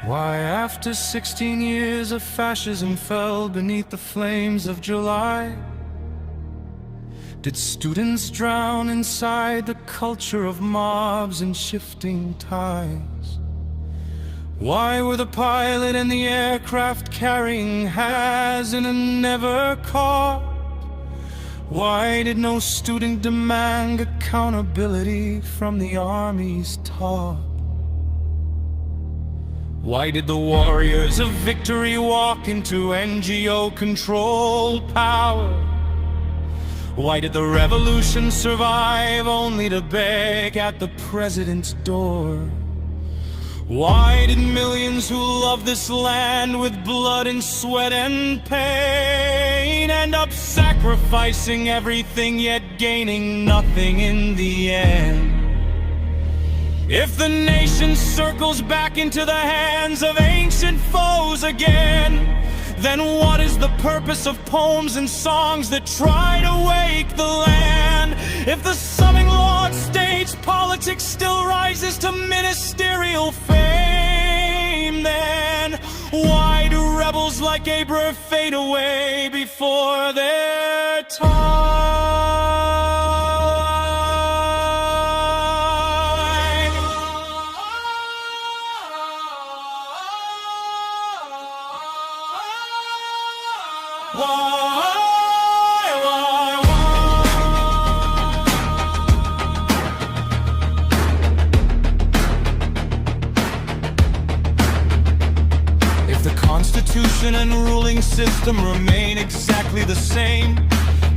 Why, after 16 years of fascism fell beneath the flames of July, did students drown inside the culture of mobs and shifting tides? Why were the pilot and the aircraft carrying Hassan never caught? Why did no student demand accountability from the army's top? Why did the warriors of victory walk into NGO-controlled power? Why did the revolution survive only to beg at the president's door? Why did millions who love this land with blood and sweat and pain end up sacrificing everything yet gaining nothing in the end? If the nation circles back into the hands of ancient foes again, then what is the purpose of poems and songs that try to wake the land? If the summing Lord stage politics still rises to ministerial fame, then why do rebels like Abra fade away before their time? If the Constitution and ruling system remain exactly the same,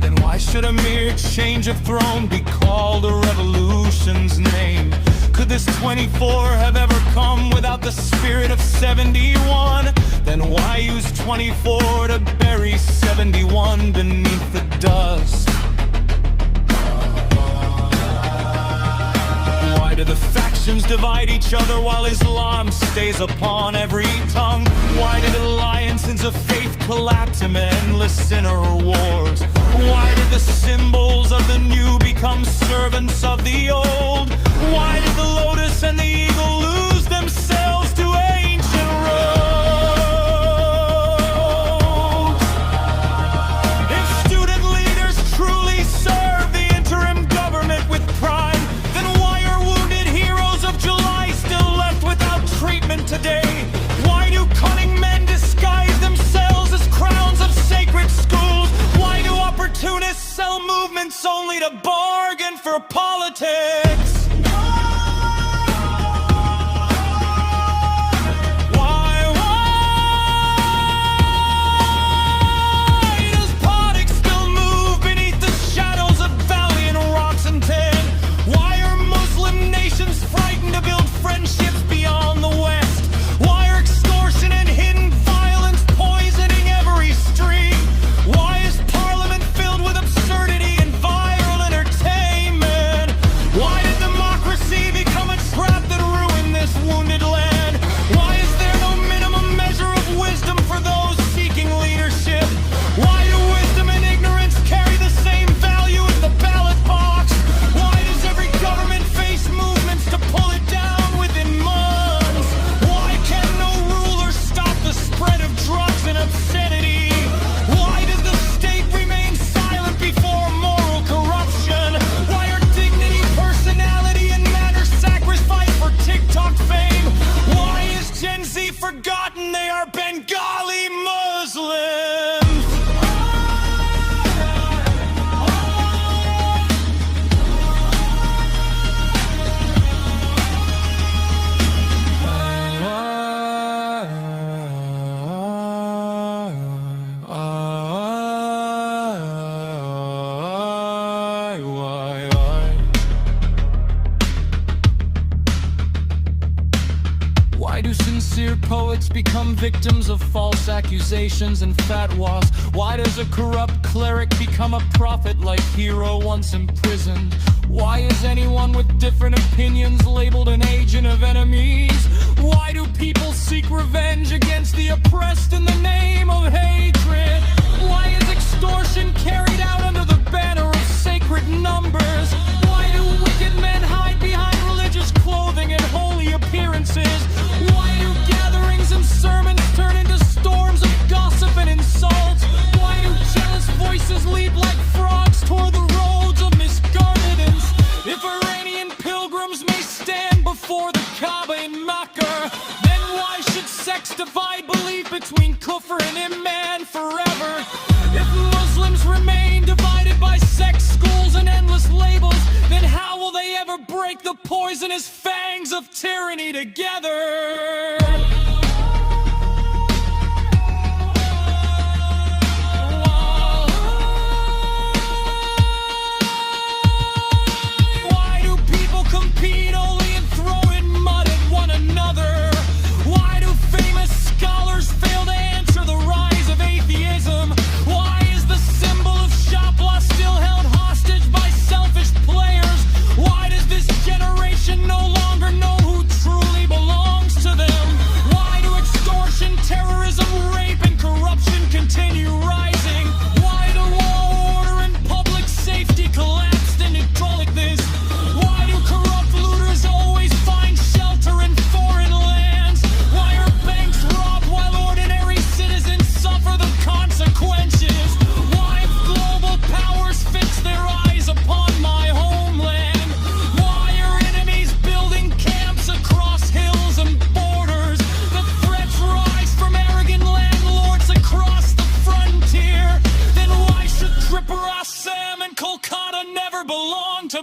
then why should a mere change of throne be called a revolution's name? Could this 24 have ever come without the spirit of 71? Then why use 24 to bury 71 beneath the dust? Why do the factions divide each other while Islam stays upon every tongue? Why did alliances of faith collapse in endless sinner wars? Why did the symbols of the new become servants of the old? Why did the lotus and the eagle lose themselves to ancient roads? If student leaders truly serve the interim government with pride, then why are wounded heroes of July still left without treatment today? Why do cunning men disguise themselves as crowns of sacred schools? Why do opportunists sell movements only to bargain for politics? Forgotten they are Bengali Muslims. Why do sincere poets become victims of false accusations and fatwas? Why does a corrupt cleric become a prophet like Hero once imprisoned? Why is anyone with different opinions labeled an agent of enemies? Why do people seek revenge against the oppressed in the name of hatred? Why is extortion carried out under the banner of sacred numbers? Why do wicked men hide behind religious clothing and holy appearances? Why do gatherings before the Kaaba in Makkah. Then why should sex divide belief between Kufr and Iman forever? If Muslims remain divided by sex, schools, and endless labels, then how will they ever break the poisonous fangs of tyranny together? Kolkata never belonged to